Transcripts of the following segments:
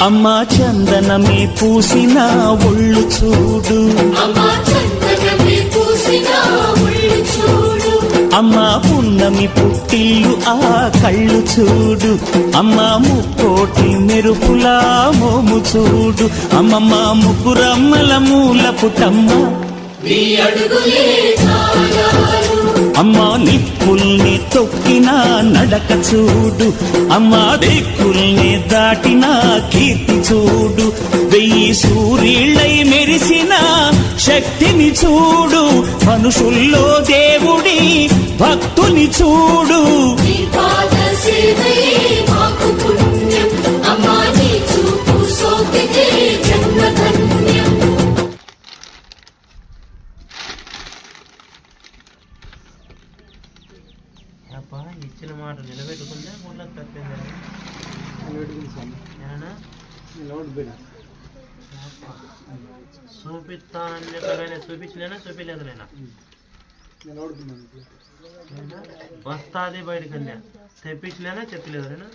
అమ్మా చందనమే పూసిన ఒళ్ళు చూడు, అమ్మా పున్నమి పుట్టిల్లు ఆ కళ్ళు చూడు, అమ్మా ముక్కోటి మెరుపులా మోము చూడు, అమ్మమ్మ ముగ్గురమ్మల మూల పుటమ్మ అమ్మా నిప్పుల్ని తొక్కిన నడక చూడు, అమ్మా దిక్కుల్ని దాటిన కీర్తి చూడు, 1000 సూర్యుళ్ళై మెరిసిన శక్తిని చూడు, మనుషుల్లో దేవుడి భక్తుని చూడు. ఇచ్చిన మాట నిలబెట్టుకుంటే ముళ్ళకి తప్పిందా? చూపిస్తానని చెప్పగానే చూపించలేనా చూపించలేదులేనా? వస్తాది బయటకన్నా తెప్పించలేనా చెప్పలేదులేనా?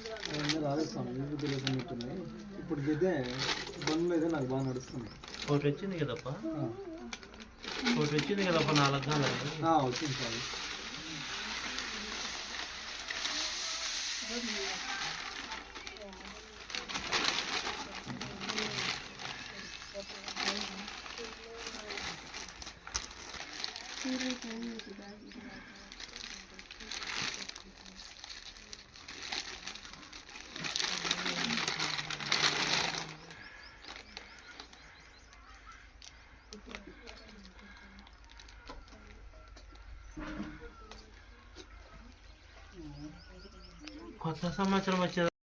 ఇప్పుడు బండ్లు అయితే నాకు బాగా నడుస్తుంది. ఒకటి వచ్చింది కదప్ప, ఒకటి వచ్చింది కదప్ప 4 గాలు వచ్చింది సార్. కొత్త సంవత్సరం వచ్చేది.